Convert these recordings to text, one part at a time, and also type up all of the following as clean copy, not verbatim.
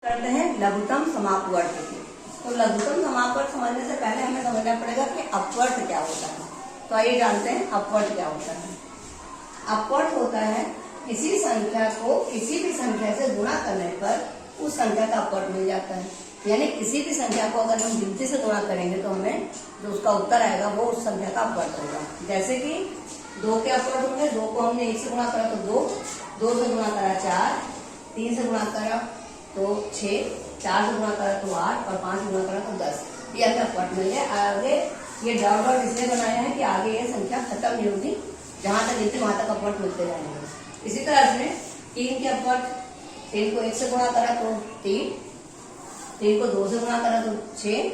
करते हैं लघुत्तम समापवर्त की। तो लघुत्तम समापवर्त समझने से पहले हमें समझना पड़ेगा कि अपवर्त क्या होता है। तो आइए जानते हैं अपवर्त क्या होता है। अपवर्त होता है किसी संख्या को किसी भी संख्या से गुणा करने पर उस संख्या का अपवर्त मिल जाता है। यानी किसी भी संख्या को अगर हम गिनती से गुणा करेंगे तो हमें जो उसका उत्तर आएगा वो उस संख्या का अपवर्त होगा। जैसे कि 2 के अपवर्त होंगे, 2 को हमने 1 से गुणा करा तो 2, 2 से गुणा करा 4, 3 से गुणा करा तो 6, 4 से गुणा करा तो 8 और 5 से गुणा करा तो 10। ये हमें अपवर्त मिल गया। आगे ये डॉट डॉट इसलिए बनाया है कि आगे ये संख्या खत्म नहीं होगी, जहां तक गिनती वहां तक अपवर्त मिलते जाएंगे। इसी तरह से 3 के अपवर्त, 3 को 1 से गुणा करा तो 3, 3 को 2 से गुणा करा तो 6,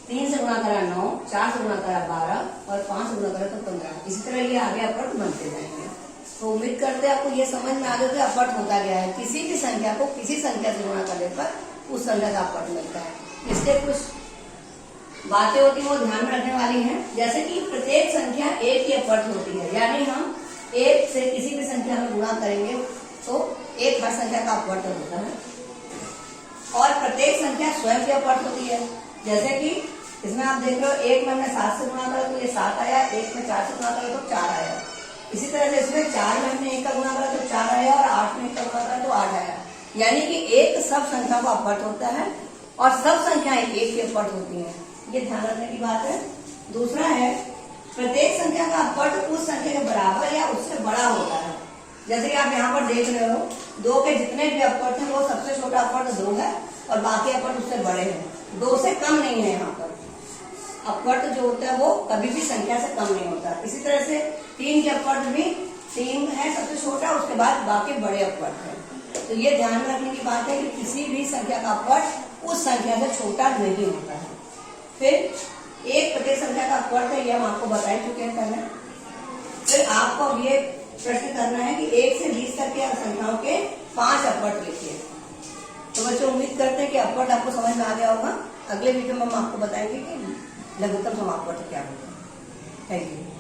3 से गुणा करा 9, 4 से गुणा करा 12 और 5 से गुणा करा तो 15। इसी तरह ये आगे अपवर्त बनते जाएंगे। तो उम्मीद करते हैं आपको ये समझ में आ गया कि अपवर्त होता क्या है। किसी भी संख्या को किसी संख्या से गुणा करने पर उस संख्या का अपवर्त मिलता है। इसके कुछ बातें होती है वो ध्यान में रखने वाली हैं। जैसे कि प्रत्येक संख्या 1 की अपवर्त होती है, यानी हम 1 से किसी भी संख्या में गुणा करेंगे तो 1 हर संख्या का अपवर्त होता है। और प्रत्येक संख्या स्वयं की अपवर्त होती है। जैसे कि इसमें आप देख रहे हो 1 में हमने 7 से गुणा करा तो ये 7 आया, 1 में 4 से गुणा करा तो 4 आया। इसी तरह से इसमें 4 में हमने 1 का गुणा करा तो 4 आया और 8 में 1 का गुणा करा तो 8 आया। यानी कि 1 सब संख्या का अपवर्त होता है और सब संख्याएं 1 की अपवर्त होती हैं। ये ध्यान रखने की बात है। दूसरा है प्रत्येक संख्या का अपवर्त उस संख्या के बराबर या उससे बड़ा होता है। जैसे कि आप यहाँ पर देख रहे हो 2 के जितने भी अपवर्त हैं वो सबसे छोटा अपवर्त 2 है और बाकी अपवर्त उससे बड़े हैं। 2 से कम नहीं है। यहाँ पर अपवर्त जो होता है वो कभी भी संख्या से कम नहीं होता। इसी तरह से 3 के अपवर्त भी 3 है सबसे छोटा, उसके बाद बाकी बड़े अपवर्त है। तो ये ध्यान में रखने की बात है कि किसी भी संख्या का अपवर्त उस संख्या से छोटा नहीं होता है। फिर एक प्रत्येक संख्या का अपवर्त है, ये हम आपको बता चुके हैं पहले। फिर आपको अब ये प्रश्न करना है कि 1 से 20 तक के संख्याओं के 5 अपवर्त लिखिए। तो बच्चों उम्मीद करते हैं कि अपवर्त आपको समझ में आ गया होगा। अगले वीडियो में हम आपको बताएंगे कि लघुत्तम समापवर्त क्या होता है। Thank you.